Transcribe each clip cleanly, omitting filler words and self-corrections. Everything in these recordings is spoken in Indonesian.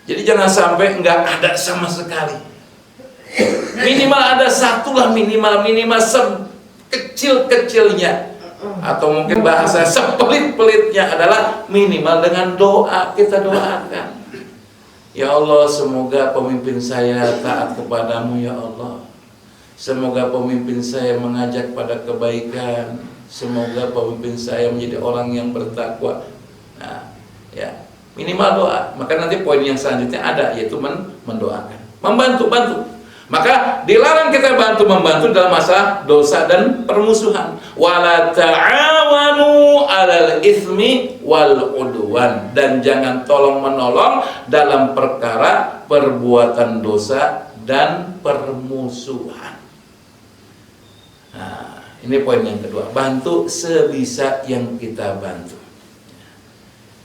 Jadi jangan sampai nggak ada sama sekali. Minimal ada satu lah, minimal sekecil-kecilnya, atau mungkin bahasa sepelit-pelitnya adalah minimal dengan doa. Kita doakan, ya Allah, semoga pemimpin saya taat kepadamu ya Allah. Semoga pemimpin saya mengajak pada kebaikan. Semoga pemimpin saya menjadi orang yang bertakwa. Nah, ya, minimal doa. Maka nanti poin yang selanjutnya ada, yaitu mendoakan, membantu. Maka dilarang kita membantu dalam masalah dosa dan permusuhan. Wala ta'awanu 'alal itsmi wal 'udwan, dan jangan tolong menolong dalam perkara perbuatan dosa dan permusuhan. Nah, ini poin yang kedua, bantu sebisa yang kita bantu.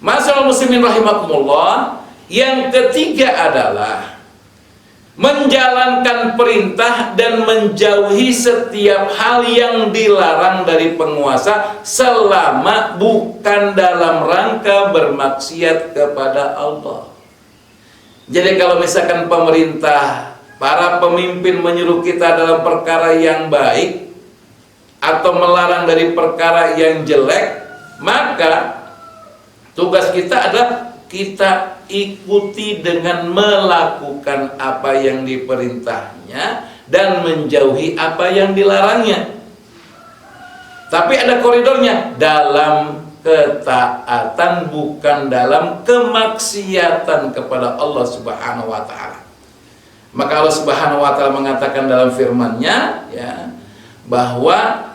Masyaallah muslimin rahimakumullah. Yang ketiga adalah menjalankan perintah dan menjauhi setiap hal yang dilarang dari penguasa selama bukan dalam rangka bermaksiat kepada Allah. Jadi kalau misalkan pemerintah, para pemimpin menyuruh kita dalam perkara yang baik atau melarang dari perkara yang jelek, maka tugas kita adalah kita ikuti dengan melakukan apa yang diperintahnya dan menjauhi apa yang dilarangnya. Tapi ada koridornya, dalam ketaatan, bukan dalam kemaksiatan kepada Allah Subhanahu wa taala. Maka Allah Subhanahu wa taala mengatakan dalam firman-Nya, ya, bahwa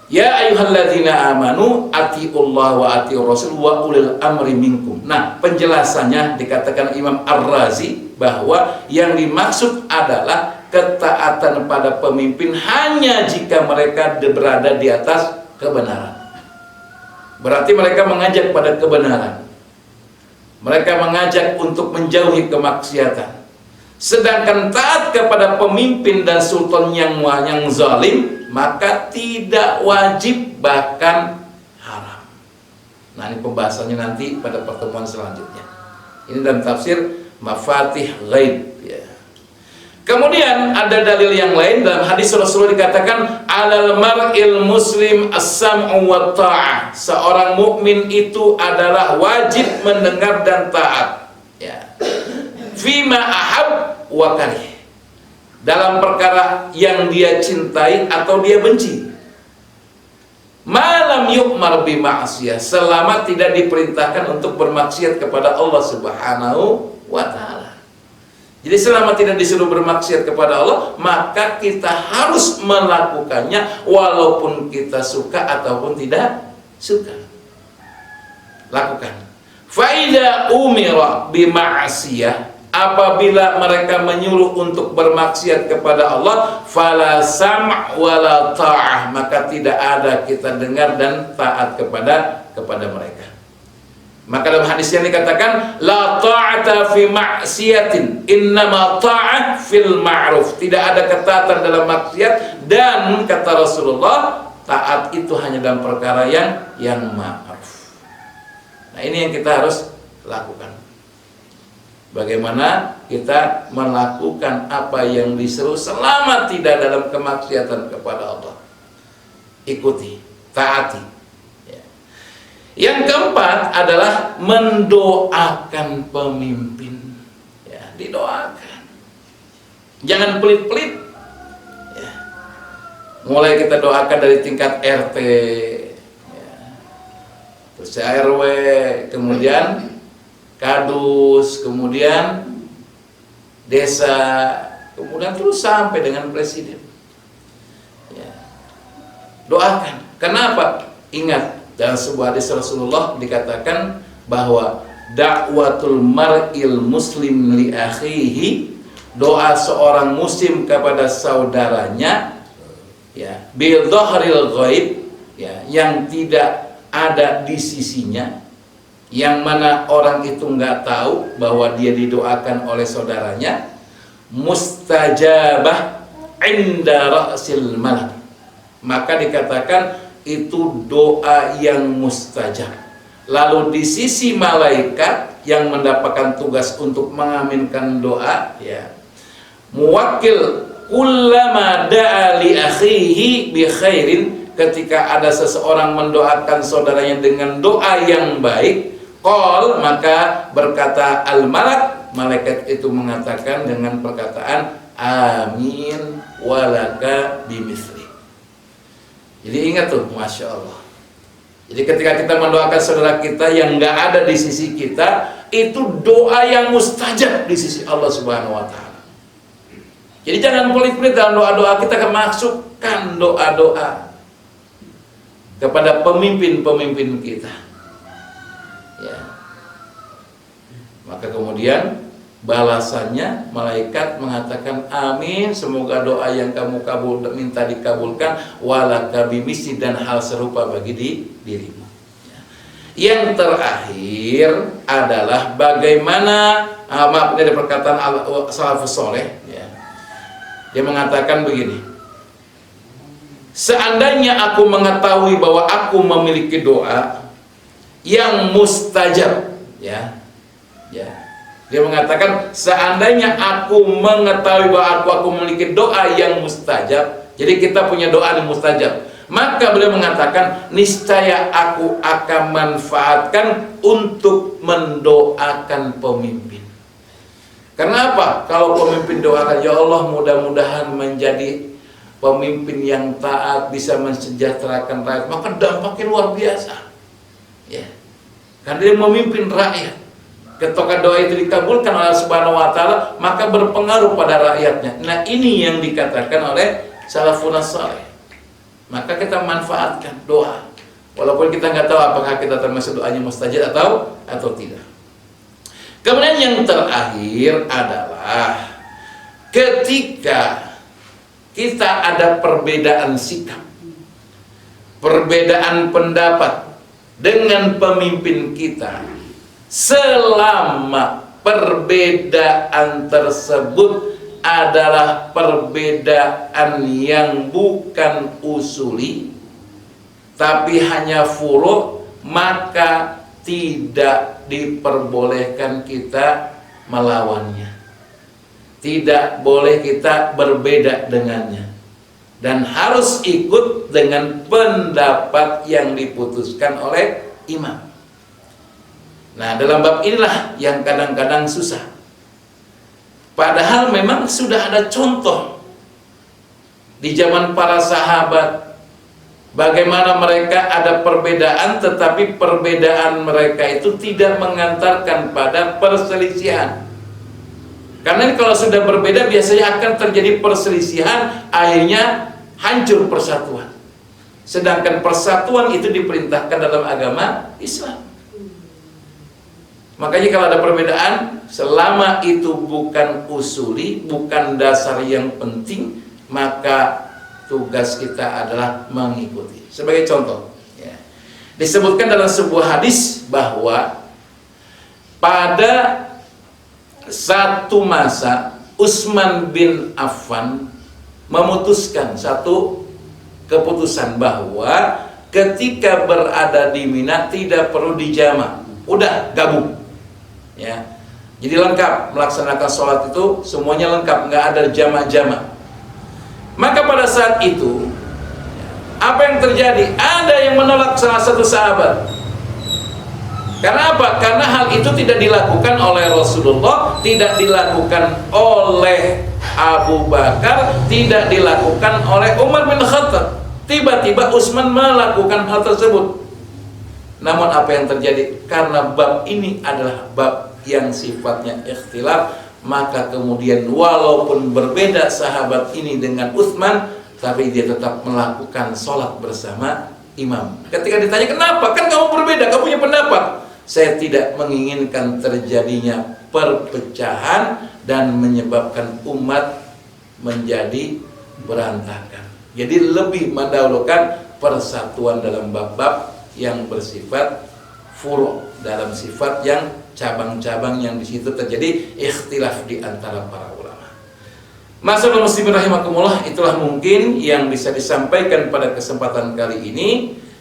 ya ayyuhalladzina amanu atiullah wa atiur rasul wa ulil amri minkum. Nah, penjelasannya dikatakan Imam Ar-Razi bahwa yang dimaksud adalah ketaatan pada pemimpin hanya jika mereka berada di atas kebenaran. Berarti mereka mengajak pada kebenaran. Mereka mengajak untuk menjauhi kemaksiatan. Sedangkan taat kepada pemimpin dan sultan yang zalim, maka tidak wajib, bahkan haram. Nah, ini pembahasannya nanti pada pertemuan selanjutnya. Ini dalam tafsir Mafatih Ghaib, ya. Kemudian ada dalil yang lain dalam hadis Rasulullah dikatakan alal mar'il muslim as-sam'u wa ta'ah. Seorang mukmin itu adalah wajib mendengar dan taat, ya, fima ahab wa karih, dalam perkara yang dia cintai atau dia benci. Malam yu'mar bi ma'siyah, selama tidak diperintahkan untuk bermaksiat kepada Allah Subhanahu wa taala. Jadi selama tidak disuruh bermaksiat kepada Allah, maka kita harus melakukannya walaupun kita suka ataupun tidak suka. Lakukan. Fa idza umira bi ma'siyah, apabila mereka menyuruh untuk bermaksiat kepada Allah, fala sam' wala ta'ah, maka tidak ada kita dengar dan taat kepada mereka. Maka dalam hadis yang dikatakan la ta'ata fi ma'siyatin innama ta'at fil ma'ruf, tidak ada ketaatan dalam maksiat, dan kata Rasulullah, taat itu hanya dalam perkara yang ma'ruf. Nah, ini yang kita harus lakukan. Bagaimana kita melakukan apa yang disuruh selama tidak dalam kemaksiatan kepada Allah. Ikuti, taati, ya. Yang keempat adalah mendoakan pemimpin, ya, didoakan. Jangan pelit-pelit, ya. Mulai kita doakan dari tingkat RT, ya, terus RW, kemudian kadus, kemudian desa, kemudian terus sampai dengan presiden, ya. Doakan. Kenapa? Ingat, dalam sebuah hadis Rasulullah dikatakan bahwa dakwatul mar'il muslim li akhihi, doa seorang muslim kepada saudaranya, ya, bil dhahril ghaib, ya, yang tidak ada di sisinya, yang mana orang itu nggak tahu bahwa dia didoakan oleh saudaranya, mustajabah inda ra'sil malak, maka dikatakan itu doa yang mustajab, Lalu di sisi malaikat yang mendapatkan tugas untuk mengaminkan doa, ya, muwakkil kullama da'a li akhihi bi khairin, ketika ada seseorang mendoakan saudaranya dengan doa yang baik, qol, maka berkata al-malak, malaikat itu mengatakan dengan perkataan amin walaka bimithli. Jadi ingat tuh, Masya Allah. Jadi ketika kita mendoakan saudara kita yang nggak ada di sisi kita, itu doa yang mustajab di sisi Allah Subhanahu wa Ta'ala. Jadi jangan pelit-pelit dalam doa-doa kita, masukkan doa-doa kepada pemimpin-pemimpin kita. Ya. Maka kemudian balasannya malaikat mengatakan amin, semoga doa yang kamu minta dikabulkan, walaka bimithli, dan hal serupa bagi dirimu. Yang terakhir adalah bagaimana maaf, ini ada perkataan salafus saleh, ya. Dia mengatakan begini: seandainya aku mengetahui bahwa aku memiliki doa yang mustajab, ya. Dia mengatakan seandainya aku mengetahui bahwa aku memiliki doa yang mustajab, jadi kita punya doa yang mustajab, maka beliau mengatakan niscaya aku akan manfaatkan untuk mendoakan pemimpin. Karena apa? Kalau pemimpin doakan, ya Allah mudah-mudahan menjadi pemimpin yang taat, bisa mensejahterakan rakyat, maka dampaknya luar biasa. Ya. Karena dia memimpin rakyat. Ketika doa itu dikabulkan oleh Allah Subhanahu wa Ta'ala, maka berpengaruh pada rakyatnya. Nah, ini yang dikatakan oleh salafun saleh. Maka kita manfaatkan doa, walaupun kita nggak tahu apakah kita termasuk doanya mustajab atau tidak. Kemudian yang terakhir adalah ketika kita ada perbedaan sikap, perbedaan pendapat dengan pemimpin kita, selama perbedaan tersebut adalah perbedaan yang bukan usuli tapi hanya furu', maka tidak diperbolehkan kita melawannya. Tidak boleh kita berbeda dengannya, dan harus ikut dengan pendapat yang diputuskan oleh imam. Nah, dalam bab inilah yang kadang-kadang susah. Padahal memang sudah ada contoh di zaman para sahabat, bagaimana mereka ada perbedaan, tetapi perbedaan mereka itu tidak mengantarkan pada perselisihan. Karena kalau sudah berbeda biasanya akan terjadi perselisihan, akhirnya hancur persatuan. Sedangkan persatuan itu diperintahkan dalam agama Islam. Makanya kalau ada perbedaan, selama itu bukan usuli, bukan dasar yang penting, maka tugas kita adalah mengikuti. Sebagai contoh, ya, disebutkan dalam sebuah hadis bahwa pada satu masa Utsman bin Affan memutuskan satu keputusan bahwa ketika berada di Mina tidak perlu dijama, udah gabung. Ya, jadi lengkap melaksanakan sholat itu, semuanya lengkap, nggak ada jamak-jamak. Maka pada saat itu apa yang terjadi? Ada yang menolak salah satu sahabat. Karena apa? Karena hal itu tidak dilakukan oleh Rasulullah, tidak dilakukan oleh Abu Bakar, tidak dilakukan oleh Umar bin Khattab. Tiba-tiba Utsman melakukan hal tersebut. Namun apa yang terjadi? Karena bab ini adalah bab yang sifatnya ikhtilaf, maka kemudian walaupun berbeda sahabat ini dengan Utsman, tapi dia tetap melakukan sholat bersama imam. Ketika ditanya kenapa? Kan kamu berbeda, kamu punya pendapat. Saya tidak menginginkan terjadinya perpecahan dan menyebabkan umat menjadi berantakan. Jadi lebih mendahulukan persatuan dalam bab-bab yang bersifat furu', dalam sifat yang cabang-cabang yang di situ terjadi ikhtilaf di antara para ulama. Masyaallah muslimin rahimakumullah, itulah mungkin yang bisa disampaikan pada kesempatan kali ini.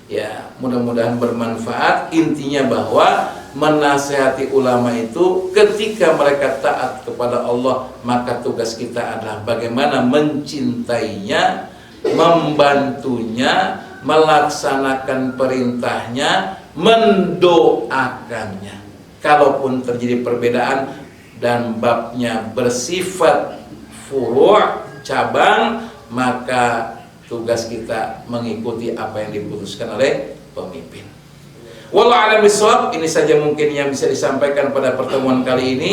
Ya, mudah-mudahan bermanfaat. Intinya bahwa menasihati ulama itu ketika mereka taat kepada Allah, maka tugas kita adalah bagaimana mencintainya, membantunya, melaksanakan perintahnya, mendoakannya. Kalaupun terjadi perbedaan dan babnya bersifat furu', cabang, maka tugas kita mengikuti apa yang diputuskan oleh pemimpin. Wallahu a'lam bishawab. Ini saja mungkin yang bisa disampaikan pada pertemuan kali ini.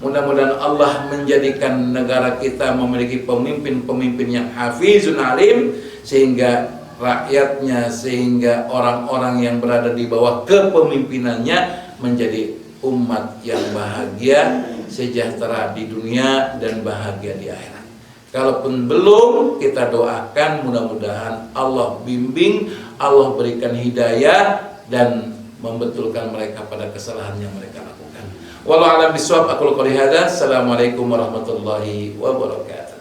Mudah-mudahan Allah menjadikan negara kita memiliki pemimpin-pemimpin yang hafizun alim, sehingga rakyatnya, sehingga orang-orang yang berada di bawah kepemimpinannya menjadi umat yang bahagia, sejahtera di dunia dan bahagia di akhirat. Kalaupun belum, kita doakan mudah-mudahan Allah bimbing, Allah berikan hidayah dan membetulkan mereka pada kesalahan yang mereka lakukan. Wallahu a'lam bishawab. Aku qouli hadza. Assalamualaikum warahmatullahi wabarakatuh.